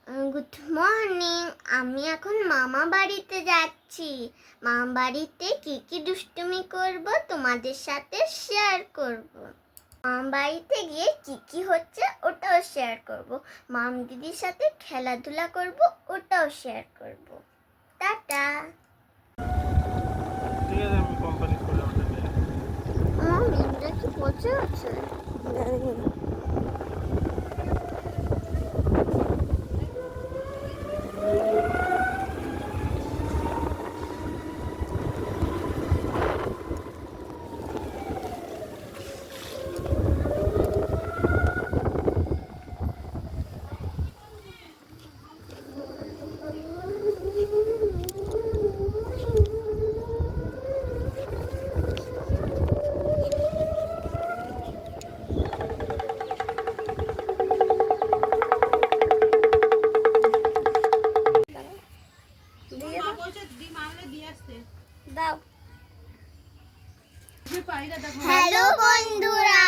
Good morning. আমি এখন মামা বাড়িতে যাচ্ছি। মামা বাড়িতে কি কি দুষ্টুমি করব তোমাদের সাথে শেয়ার করব। মামা বাড়িতে গিয়ে কি কি হচ্ছে ওটাও শেয়ার করব। মাম দিদির সাথে খেলাধুলা করব, ওটাও শেয়ার করব। টাটা। ঠিক আছে, আমি কোম্পানি করে ওটা নিয়ে আমার মেয়েটা কি বসে আছে? দাও। হ্যালো বন্ধুরা,